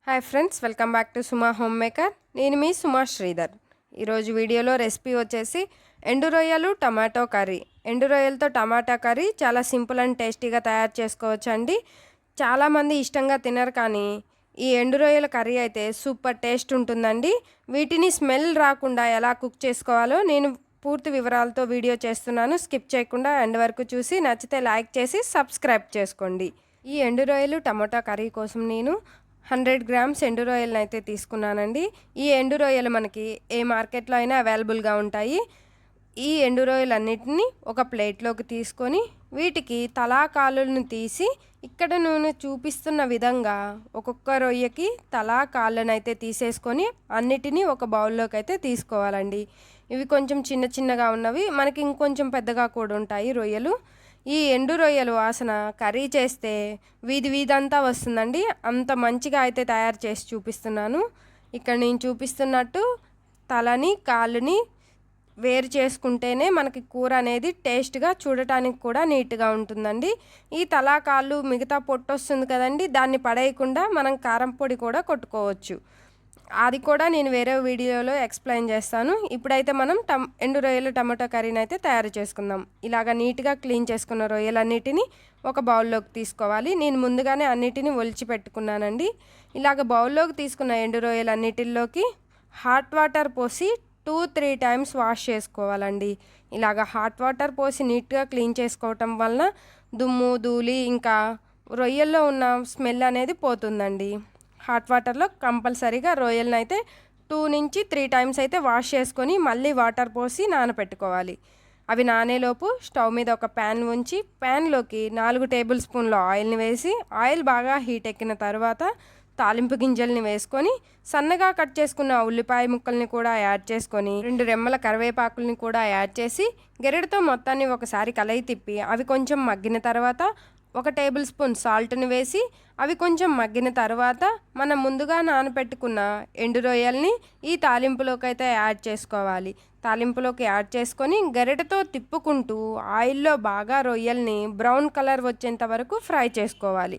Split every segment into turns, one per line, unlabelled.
Hi friends, welcome back to Suma home maker. నేను మీ సుమా శ్రీధర్. ఈరోజు వీడియోలో రెసిపీ వచ్చేసి ఎండు రొయ్యలు టమాటో కర్రీ. ఎండు రొయ్యలతో టమాటా కర్రీ చాలా సింపుల్ అండ్ టేస్టీగా తయారు చేసుకోవచ్చు అండి. చాలామంది ఇష్టంగా తినరు, కానీ ఈ ఎండు రొయ్యల కర్రీ అయితే సూపర్ టేస్ట్ ఉంటుందండి. వీటిని స్మెల్ రాకుండా ఎలా కుక్ చేసుకోవాలో నేను పూర్తి వివరాలతో వీడియో చేస్తున్నాను. స్కిప్ చేయకుండా ఎండ్ వరకు చూసి నచ్చితే లైక్ చేసి సబ్స్క్రైబ్ చేసుకోండి. ఈ ఎండు రొయ్యలు టమాటా కర్రీ కోసం నేను 100 గ్రామ్స్ ఎండు రొయ్యలను అయితే తీసుకున్నానండి. ఈ ఎండు రొయ్యలు మనకి ఏ మార్కెట్లో అయినా అవైలబుల్గా ఉంటాయి. ఈ ఎండు రొయ్యలన్నిటిని ఒక ప్లేట్లోకి తీసుకొని వీటికి తలా కాళ్ళను తీసి ఇక్కడ నేను చూపిస్తున్న విధంగా ఒక్కొక్క రొయ్యకి తలా కాళ్ళను అయితే తీసేసుకొని అన్నిటినీ ఒక బౌల్లోకి అయితే తీసుకోవాలండి. ఇవి కొంచెం చిన్న చిన్నగా ఉన్నవి, మనకి ఇంకొంచెం పెద్దగా కూడా ఉంటాయి రొయ్యలు. ఈ ఎండు రొయ్యలు వాసన కర్రీ చేస్తే వీధి వీధంతా వస్తుందండి. అంత మంచిగా అయితే తయారు చేసి చూపిస్తున్నాను. ఇక్కడ నేను చూపిస్తున్నట్టు తలని కాళ్ళని వేరు చేసుకుంటేనే మనకి కూర అనేది టేస్ట్గా చూడటానికి కూడా నీట్గా ఉంటుందండి. ఈ తలా కాళ్ళు మిగతా పొట్టు వస్తుంది కదండి, దాన్ని పడేయకుండా మనం కారం పొడి కూడా కొట్టుకోవచ్చు. అది కూడా నేను వేరే వీడియోలో ఎక్స్ప్లెయిన్ చేస్తాను. ఇప్పుడైతే మనం ఎండు రొయ్యలు టమాటో కర్రీని అయితే తయారు చేసుకుందాం. ఇలాగ నీట్గా క్లీన్ చేసుకున్న రొయ్యలన్నిటిని ఒక బౌల్లోకి తీసుకోవాలి. నేను ముందుగానే అన్నిటిని ఒలిచి పెట్టుకున్నానండి. ఇలాగ బౌల్లోకి తీసుకున్న ఎండు రొయ్యలన్నిటిలోకి హాట్ వాటర్ పోసి 2-3 టైమ్స్ వాష్ చేసుకోవాలండి. ఇలాగ హాట్ వాటర్ పోసి నీట్గా క్లీన్ చేసుకోవటం వలన దుమ్ము ధూళి ఇంకా రొయ్యల్లో ఉన్న స్మెల్ అనేది పోతుందండి. హాట్ వాటర్లో కంపల్సరీగా రొయ్యలను అయితే 2-3 టైమ్స్ అయితే వాష్ చేసుకొని మళ్ళీ వాటర్ పోసి నానబెట్టుకోవాలి. అవి నానేలోపు స్టవ్ మీద ఒక ప్యాన్ ఉంచి ప్యాన్లోకి 4 టేబుల్ స్పూన్ల ఆయిల్ని వేసి ఆయిల్ బాగా హీట్ ఎక్కిన తర్వాత తాలింపు గింజల్ని వేసుకొని సన్నగా కట్ చేసుకున్న ఉల్లిపాయ ముక్కల్ని కూడా యాడ్ చేసుకొని 2 రెమ్మల కరివేపాకుల్ని కూడా యాడ్ చేసి గెరెడతో మొత్తాన్ని ఒకసారి కలయి తిప్పి అవి కొంచెం మగ్గిన తర్వాత 1 టేబుల్ స్పూన్ సాల్ట్ని వేసి అవి కొంచెం మగ్గిన తర్వాత మనం ముందుగా నానబెట్టుకున్న ఎండు రొయ్యల్ని ఈ తాలింపులోకి అయితే యాడ్ చేసుకోవాలి. తాలింపులోకి యాడ్ చేసుకొని గరిటెతో తిప్పుకుంటూ ఆయిల్లో బాగా రొయ్యల్ని బ్రౌన్ కలర్ వచ్చేంత వరకు ఫ్రై చేసుకోవాలి.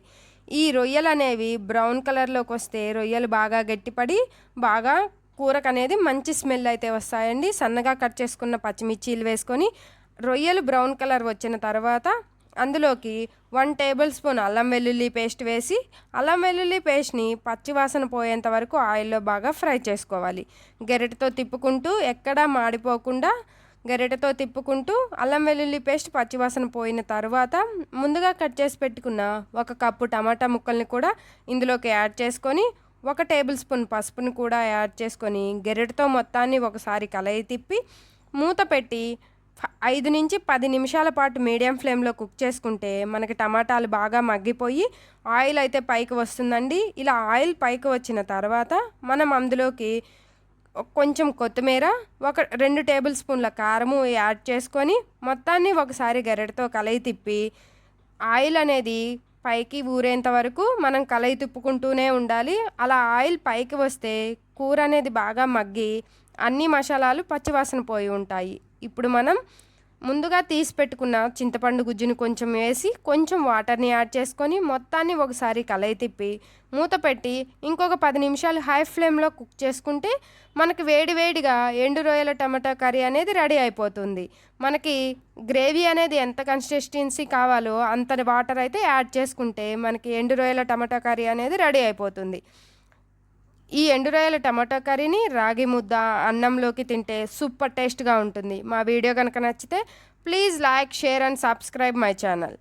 ఈ రొయ్యలు అనేవి బ్రౌన్ కలర్లోకి వస్తే రొయ్యలు బాగా గట్టిపడి బాగా కూరకు అనేది మంచి స్మెల్ అయితే వస్తాయండి. సన్నగా కట్ చేసుకున్న పచ్చిమిర్చీలు వేసుకొని రొయ్యలు బ్రౌన్ కలర్ వచ్చిన తర్వాత అందులోకి 1 టేబుల్ స్పూన్ అల్లం వెల్లుల్లి పేస్ట్ వేసి అల్లం వెల్లుల్లి పేస్ట్ని పచ్చివాసన పోయేంత వరకు ఆయిల్లో బాగా ఫ్రై చేసుకోవాలి. గెరెటతో తిప్పుకుంటూ ఎక్కడా మాడిపోకుండా గెరెటతో తిప్పుకుంటూ అల్లం వెల్లుల్లి పేస్ట్ పచ్చివాసన పోయిన తర్వాత ముందుగా కట్ చేసి పెట్టుకున్న 1 కప్పు టమాటా ముక్కల్ని కూడా ఇందులోకి యాడ్ చేసుకొని 1 టేబుల్ స్పూన్ పసుపుని కూడా యాడ్ చేసుకొని గెరెటతో మొత్తాన్ని ఒకసారి కలయి తిప్పి మూత పెట్టి 5-10 నిమిషాల పాటు మీడియం ఫ్లేమ్లో కుక్ చేసుకుంటే మనకి టమాటాలు బాగా మగ్గిపోయి ఆయిల్ అయితే పైకి వస్తుందండి. ఇలా ఆయిల్ పైకి వచ్చిన తర్వాత మనం అందులోకి కొంచెం కొత్తిమీర 2 టేబుల్ స్పూన్ల కారము యాడ్ చేసుకొని మొత్తాన్ని ఒకసారి గరిటెతో కలయి తిప్పి ఆయిల్ అనేది పైకి ఊరేంత వరకు మనం కలయి తిప్పుకుంటూనే ఉండాలి. అలా ఆయిల్ పైకి వస్తే కూర అనేది బాగా మగ్గి అన్ని మసాలాలు పచ్చివాసన పోయి ఉంటాయి. ఇప్పుడు మనం ముందుగా తీసి పెట్టుకున్న చింతపండు గుజ్జుని కొంచెం వేసి కొంచెం వాటర్ని యాడ్ చేసుకొని మొత్తాన్ని ఒకసారి కలయి తిప్పి మూత పెట్టి ఇంకొక 10 నిమిషాలు హై ఫ్లేమ్లో కుక్ చేసుకుంటే మనకి వేడివేడిగా ఎండు రొయ్యల టమాటా కర్రీ అనేది రెడీ అయిపోతుంది. మనకి గ్రేవీ అనేది ఎంత కన్సిస్టెన్సీ కావాలో అంత వాటర్ అయితే యాడ్ చేసుకుంటే మనకి ఎండు రొయ్యల టమాటా కర్రీ అనేది రెడీ అయిపోతుంది. ఈ ఎండు రొయ్యల టమాటో కర్రీని రాగి ముద్ద అన్నంలోకి తింటే సూపర్ టేస్ట్గా ఉంటుంది. మా వీడియో కనుక నచ్చితే please like, share and subscribe my channel.